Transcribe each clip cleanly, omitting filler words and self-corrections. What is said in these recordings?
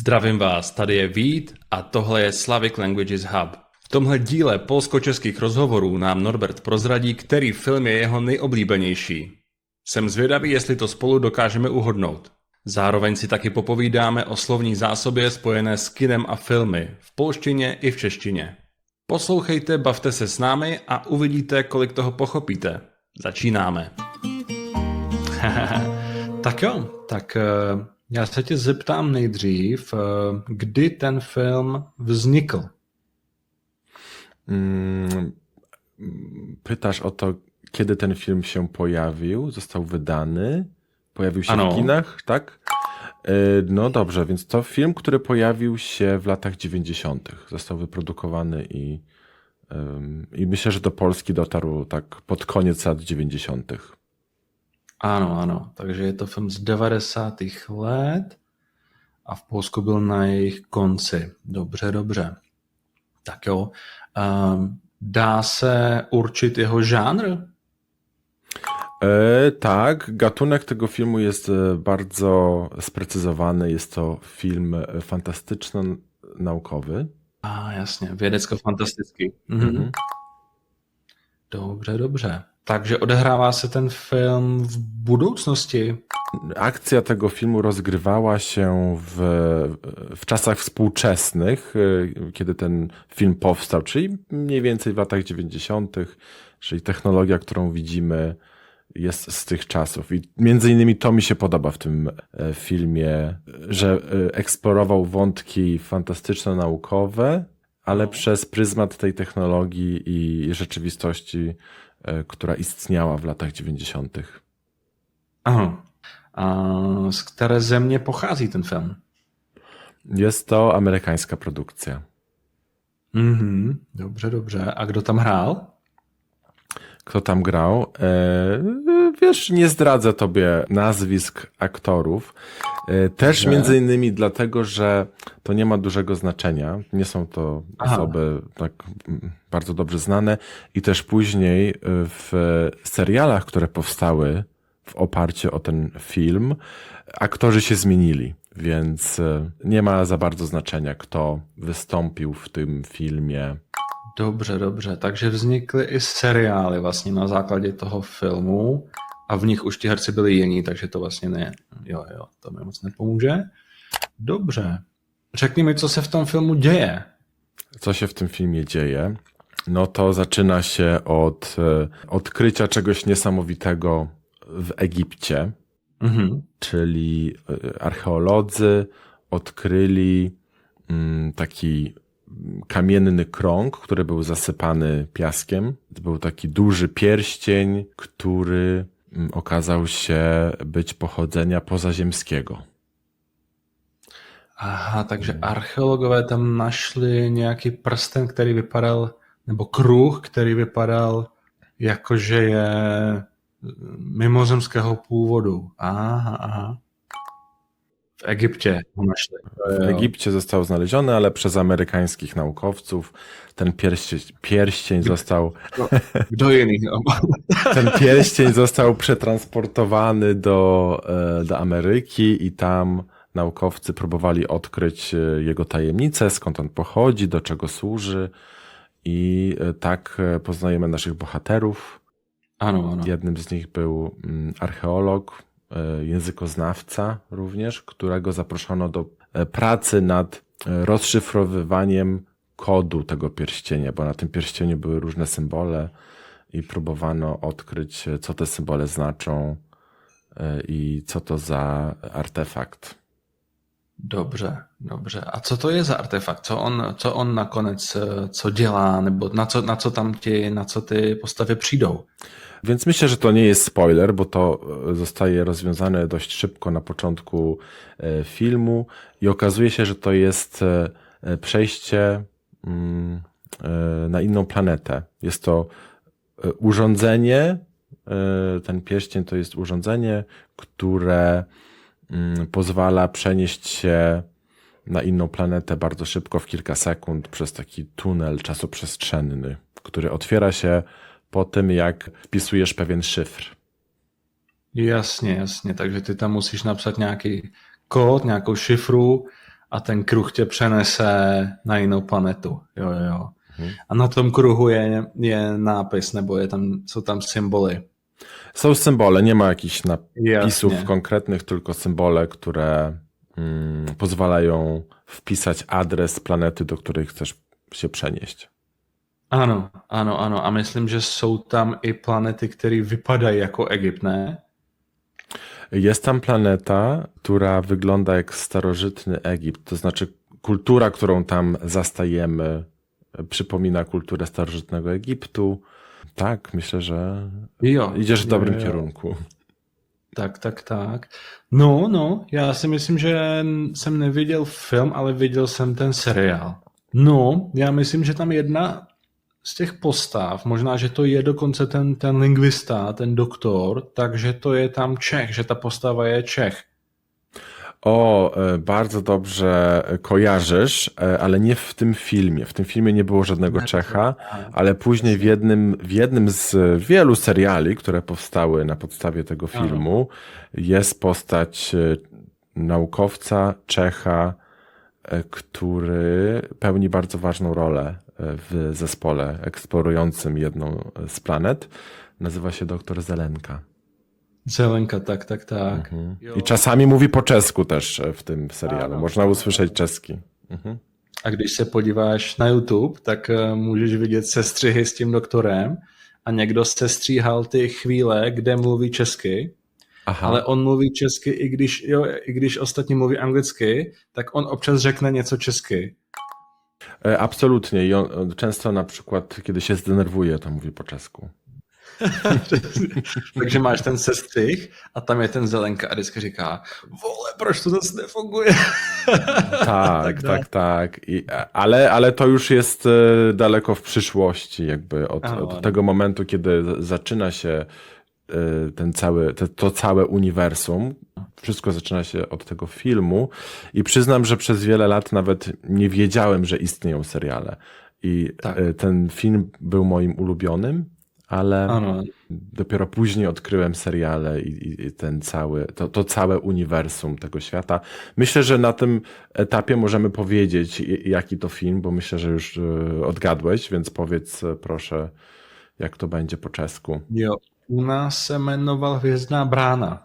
Zdravím vás, tady je Vít a tohle je Slavic Languages Hub. V tomhle díle polsko-českých rozhovorů nám Norbert prozradí, který film je jeho nejoblíbenější. Jsem zvědavý, jestli to spolu dokážeme uhodnout. Zároveň si taky popovídáme o slovní zásobě spojené s kinem a filmy, v polštině i v češtině. Poslouchejte, bavte se s námi a uvidíte, kolik toho pochopíte. Začínáme. Tak jo, já se tě zeptám nejdřív, kdy ten film vznikl? Pytasz o to, kiedy ten film się pojawił, został wydany, pojawił się Ano. w kinach, tak? No dobrze, więc to film, który pojawił się w latach 90. Został wyprodukowany i myślę, że do Polski dotarł tak pod koniec lat 90. Ano, takže je to film z 90. let a v Polsku byl na jejich konci. Dobře. Tak jo, dá se určit jeho žánr? Tak, gatunek tego filmu jest bardzo sprecyzowany. Jest to film fantastyczno-naukowy. Jasně, vědecko-fantastický. Dobře. Takže odehrává se ten film v budoucnosti? Akcja tego filmu rozgrywała się w czasach współczesnych, kiedy ten film powstał, czyli mniej więcej w latach 90., czyli technologia, którą widzimy, jest z tych czasów. I między innymi to mi się podoba w tym filmie, że eksplorował wątki fantastyczno-naukowe, ale przez pryzmat tej technologii i rzeczywistości, która istniała w latach 90. Aha. A z které země pochází ten film? Jest to amerykańska produkcja. Dobře. A kdo tam hrál? Kto tam grał? Wiesz, nie zdradzę tobie nazwisk aktorów. Też między innymi dlatego, że to nie ma dużego znaczenia. Nie są to osoby tak bardzo dobrze znane. I też później w serialach, które powstały w oparciu o ten film, aktorzy się zmienili. Więc nie ma za bardzo znaczenia, kto wystąpił w tym filmie. Dobře. Takže vznikly i seriály vlastně na základě toho filmu a v nich už ti herci byli jiní, takže to vlastně ne. Jo, to mi moc nepomůže. Dobře. Řekni mi, co se v tom filmu děje. Co się w tym filmie dzieje? No to zaczyna się od odkrycia czegoś niesamowitego w Egipcie, czyli archeolodzy odkryli taki kamienny krąg, który był zasypany piaskiem. To był taki duży pierścień, który okazał się być pochodzenia pozaziemskiego. Aha, takže archeologové tam našli nějaký prsten, který vypadal, nebo kruh, který vypadal jakože je mimozemského původu. Aha. W Egipcie ho našli. W Egipcie został znaleziony, ale przez amerykańskich naukowców. Ten pierścień został... Kdo jiný? Ten pierścień został przetransportowany do Ameryki i tam naukowcy próbowali odkryć jego tajemnicę, skąd on pochodzi, do czego służy. I tak poznajemy naszych bohaterów. Ano. Jednym z nich był archeolog, językoznawca również, którego zaproszono do pracy nad rozszyfrowywaniem kodu tego pierścienia, bo na tym pierścieniu były różne symbole i próbowano odkryć, co te symbole znaczą i co to za artefakt. Dobře. A co to je za artefakt? Co on nakonec co dělá? Nebo na co ty postavy přijdou? Więc myślę, że to nie jest spoiler, bo to zostaje rozwiązane dość szybko na początku filmu i okazuje się, że to jest przejście na inną planetę. Jest to urządzenie, ten pierścień to jest urządzenie, które pozwala przenieść się na inną planetę bardzo szybko, w kilka sekund, przez taki tunel czasoprzestrzenny, który otwiera się po tym, jak wpisujesz pewien szyfr. Jasně, takže ty tam musíš napsat nějaký kód, nějakou šifru a ten kruh tě přenese na jinou planetu. Jo. A na tom kruhu je nápis, nebo jsou tam symboly. Są symbole, nie ma jakichś napisów Jasnie. konkretnych, tylko symbole, które pozwalają wpisać adres planety, do której chcesz się przenieść. Ano. A myslím, že jsou tam i planety, které vypadají jako Egypt, ne? Jest tam planeta, która wygląda jak starożytny Egipt, to znaczy kultura, którą tam zastajemy, przypomina kulturę starożytnego Egiptu. Tak, myślę, że idziesz w dobrym kierunku. Tak. No, já si myslím, že jsem neviděl film, ale viděl jsem ten seriál. No, já myslím, že tam jedna z těch postav, možná, že to je dokonce ten lingvista, ten doktor, takže to je tam Čech, že ta postava je Čech. Bardzo dobrze kojarzysz, ale nie w tym filmie. W tym filmie nie było żadnego Czecha, ale później w jednym z wielu seriali, które powstały na podstawie tego filmu, jest postać naukowca Czecha, który pełni bardzo ważną rolę w zespole eksplorującym jedną z planet. Nazywa się doktor Zelenka. Zelenka, tak. I czasami mówi po czesku też w tym serialu. Można usłyszeć czeski. A když se podíváš na YouTube, tak můžeš vidět sestřihy s tím doktorem a někdo sestříhal ty chvíle, kde mluví česky, ale on mluví česky, i když ostatní mluví anglicky, tak on občas řekne něco česky. Absolutnie. I on często na przykład, kiedy się zdenerwuje, to mówi po czesku. Takže máš ten sestřih a tam je ten Zelenka a vždycky říká, vole, proč to zase nefunguje? Tak. Ale to już jest daleko w przyszłości, jakby od tego momentu, kiedy zaczyna się to całe uniwersum. Wszystko zaczyna się od tego filmu i przyznam, że przez wiele lat nawet nie wiedziałem, że istnieją seriale. I ten film był moim ulubionym, ale dopiero później odkryłem seriale i to całe uniwersum tego świata. Myślę, że na tym etapie możemy powiedzieć, jaki to film, bo myślę, że już odgadłeś, więc powiedz proszę, jak to będzie po czesku. Jo, u nás se jmenoval Hvězdná brána.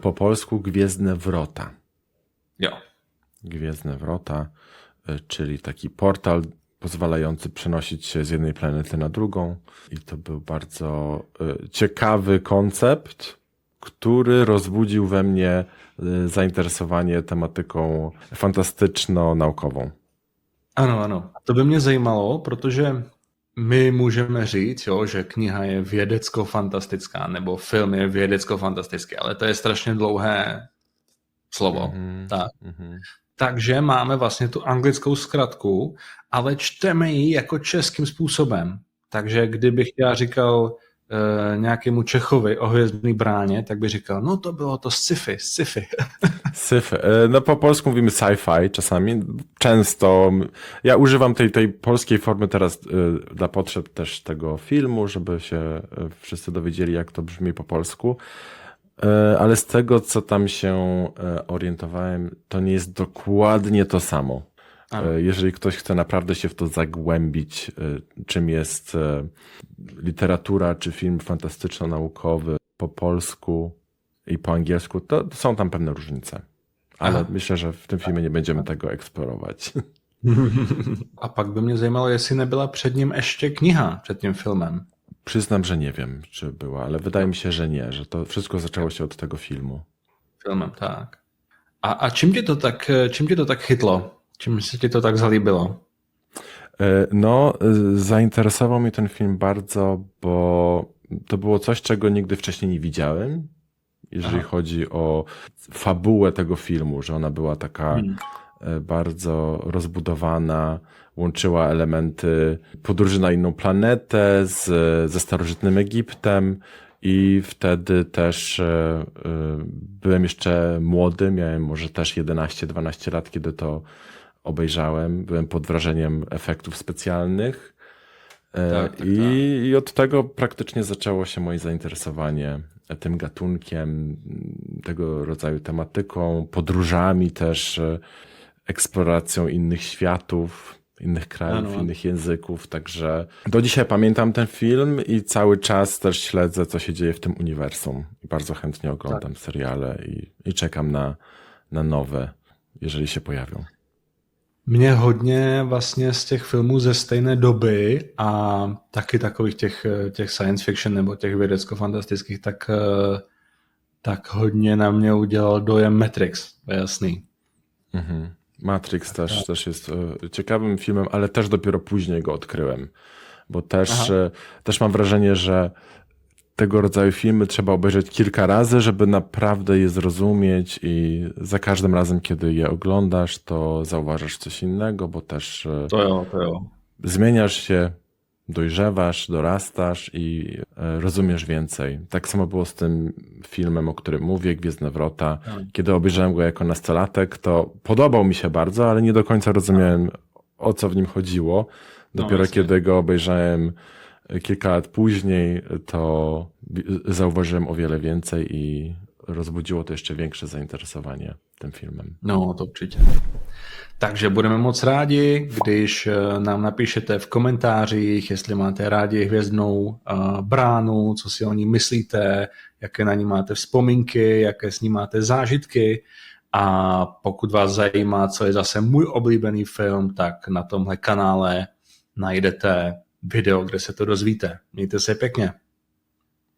Po polsku Gwiezdne Wrota. Jo. Gwiezdne Wrota, czyli taki portal pozwalający przenosić się z jednej planety na drugą. I to był bardzo ciekawy koncept, który rozbudził we mnie zainteresowanie tematyką fantastyczno-naukową. Ano. To by mě zajímalo, protože my můžeme říct, že kniha je vědecko-fantastická, nebo film je vědecko-fantastický, ale to je strašně dlouhé slovo. Tak. Takže máme vlastně tu anglickou zkratku, ale čteme ji jako českým způsobem. Takže kdybych já říkal nějakému Čechovi o Hvězdné bráně, tak by říkal, no to bylo to sci-fi. Sci-fi. No po polsku mówimy sci-fi czasami. Często. Ja używam tej polskiej formy teraz dla potrzeb też tego filmu, żeby się wszyscy dowiedzieli, jak to brzmi po polsku. Ale z tego, co tam się orientowałem, to nie jest dokładnie to samo. Jeżeli ktoś chce naprawdę się w to zagłębić, czym jest literatura czy film fantastyczno-naukowy po polsku i po angielsku, to są tam pewne różnice. Ale myślę, że w tym filmie nie będziemy tego eksplorować. A pak by mě zajímalo, jestli nebyla před ním ještě kniha, před tím filmem. Przyznam, że nie wiem, czy była, ale wydaje mi się, że nie, że to wszystko zaczęło się od tego filmu. Filmem, tak. A čím tě to tak chytlo? Čím se ti to tak zalíbilo? No, zainteresował mnie ten film bardzo, bo to było coś, czego nigdy wcześniej nie widziałem, jeżeli chodzi o fabułę tego filmu, że ona była taka bardzo rozbudowana, łączyła elementy podróży na inną planetę ze starożytnym Egiptem i wtedy też byłem jeszcze młody, miałem może też 11-12 lat, kiedy to obejrzałem. Byłem pod wrażeniem efektów specjalnych. Tak. I od tego praktycznie zaczęło się moje zainteresowanie tym gatunkiem, tego rodzaju tematyką, podróżami też, eksploracją innych światów, innych krajów, innych języków. Także do dzisiaj pamiętam ten film i cały czas też śledzę, co się dzieje w tym uniwersum. I bardzo chętnie oglądam seriale i czekam na nowe, jeżeli się pojawią. Mě hodně vlastně z těch filmů ze stejné doby a taky takových těch science fiction nebo těch vědecko-fantastických, tak hodně na mě udělal dojem Matrix, jasný. Matrix też jest ciekawym filmem, ale też dopiero później go odkryłem, bo też mam wrażenie, że tego rodzaju filmy trzeba obejrzeć kilka razy, żeby naprawdę je zrozumieć i za każdym razem, kiedy je oglądasz, to zauważasz coś innego, bo też To jo. zmieniasz się, dojrzewasz, dorastasz i rozumiesz więcej. Tak samo było z tym filmem, o którym mówię, Gwiezdne Wrota. Kiedy obejrzałem go jako nastolatek, to podobał mi się bardzo, ale nie do końca rozumiałem, o co w nim chodziło. Dopiero kiedy go obejrzałem kilka lat później, to zauważyłem o wiele więcej i rozbudziło to ještě większe zainteresowanie tym filmem. No, to určitě. Takže budeme moc rádi, když nám napíšete v komentářích, jestli máte rádi Hvězdnou bránu, co si o ní myslíte, jaké na ní máte vzpomínky, jaké s ní máte zážitky. A pokud vás zajímá, co je zase můj oblíbený film, tak na tomhle kanále najdete video, kde se to dozvíte. Mějte se pěkně.